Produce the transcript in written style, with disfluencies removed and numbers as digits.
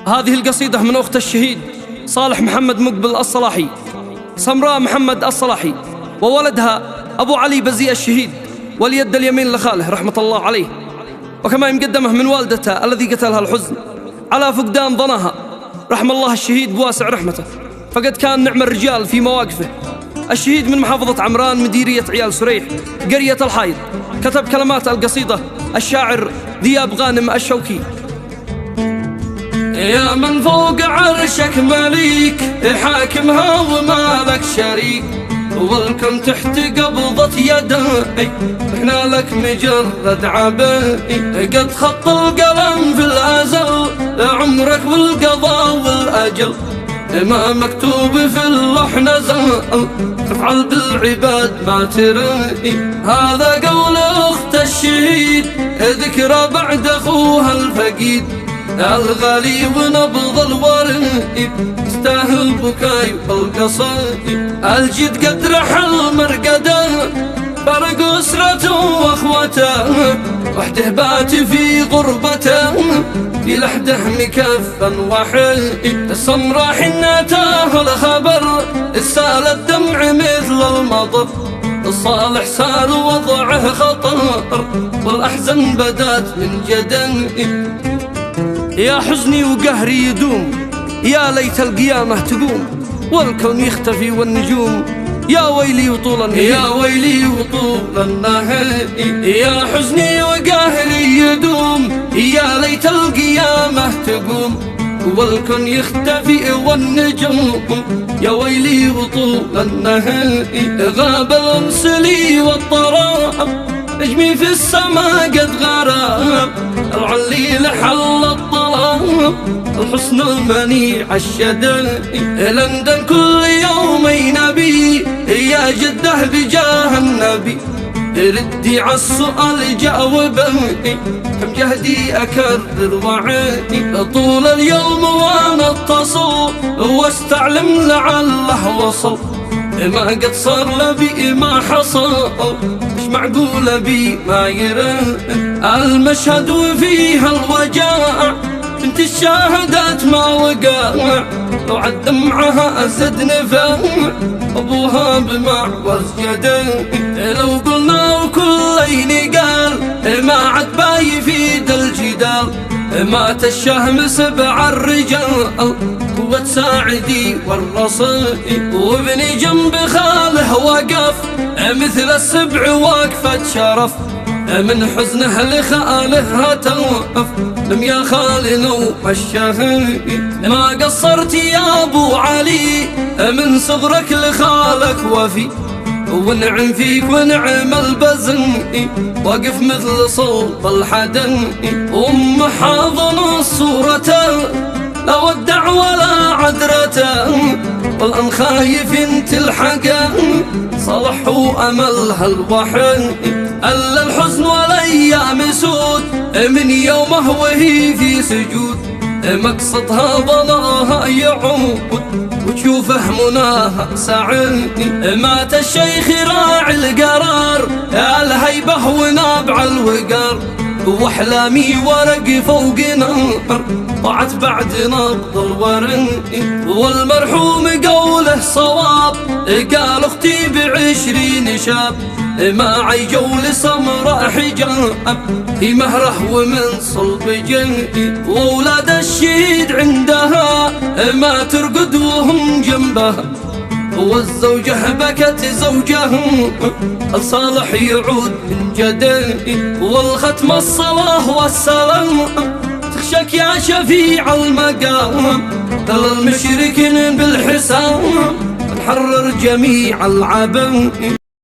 هذه القصيدة من أخت الشهيد صالح محمد مقبل الصلاحي، سمراء محمد الصلاحي، وولدها أبو علي بزي الشهيد واليد اليمين لخاله رحمة الله عليه. وكما مقدمه من والدته الذي قتلها الحزن على فقدان ظنها، رحم الله الشهيد بواسع رحمته، فقد كان نعم الرجال في مواقفه. الشهيد من محافظة عمران، مديرية عيال سريح، قرية الحائض. كتب كلمات القصيدة الشاعر ذياب غانم الشوكي. يا من فوق عرشك مليك، حاكمها وما لك شريك، والكم تحت قبضة يدي، احنا لك مجرد عبيد. قد خط القلم في الازل عمرك والقضاء والاجل، ما مكتوب في اللوح نزل، تفعل بالعباد ما تري. هذا قول اخت الشهيد ذكرى بعد اخوها الفقيد، الغالي ونبض الوريد يستاهل بكاي والقصيد. الجد قد رحل مرقده، فرق اسرته واخوته، وحده بات في غربته، في لحده مكفا وحيد. السمراء حنته الخبر سال الدمع مثل المطر، الصالح سال وضعه خطر، والاحزان بدات من جدن. يا حزني وقهري يدوم، يا ليت القيامة تقوم، والكون يختفي والنجوم، يا ويلي وطول النهي، يا ويلي وطول النهي. يا حزني وقهري يدوم، يا ليت القيامة تقوم، والكون يختفي والنجوم، يا ويلي وطول النهي. غاب الانس لي والطراب، نجمي في السما قد غراب، العليل حل الظلام، الحسن المنيع الشدي. لندن كل يومين نبي، يا جده بجاه النبي، ردي عالسؤال جاوبني، كم جهدي أكرر وعيدي. طول اليوم وانا اتصل واستعلم لعله وصل، ما قد صار لبي ما حصل، مش معقول بي ما يرد. المشهد وفيها الوجاع، بنت الشاهدات ما وقع، لو عد دمعها أزد نفع، أبوها بمعوز جدل. لو قلنا وكل قال، ما عد باي يفيد الجدال، مات الشهم 7 الرجال، قوة ساعدي والرصيد، وابني جنب خاله وقف، مثل السبع واقفة شرف، من حزنه لخاله توقف، لم يا خالي نوم الشهيد. ما قصرت يا ابو علي، من صغرك لخالك وفي، ونعم فيك ونعم البزن، واقف مثل صوب الحدن، حاضن الصورة لا ودع ولا عذرته، والان خايف تلحقه، صلح واملها الوحيد. الا الحزن والايام سود، من يومه وهي في سجود، مقصدها ضناها يعود، وتشوفه مناها سعيد. مات الشيخ راعي القرار، الهيبه ونابع الوقار، واحلامي ورق فوق نار، ضاعت بعد نبض الورد. والمرحوم قوله صواب، قال اختي ب20 شاب، معي جول سمراء حجاب، في مهره ومن صلب جنبي، واولاد الشهيد عندها ما ترقد وهم جنبها، والزوجة بكت زوجها، الصالح يعود من جديد، والختم الصلاة والسلام، تخشك يا شفيع المقام، ترى المشركين بالحسام، نحرر جميع العبام.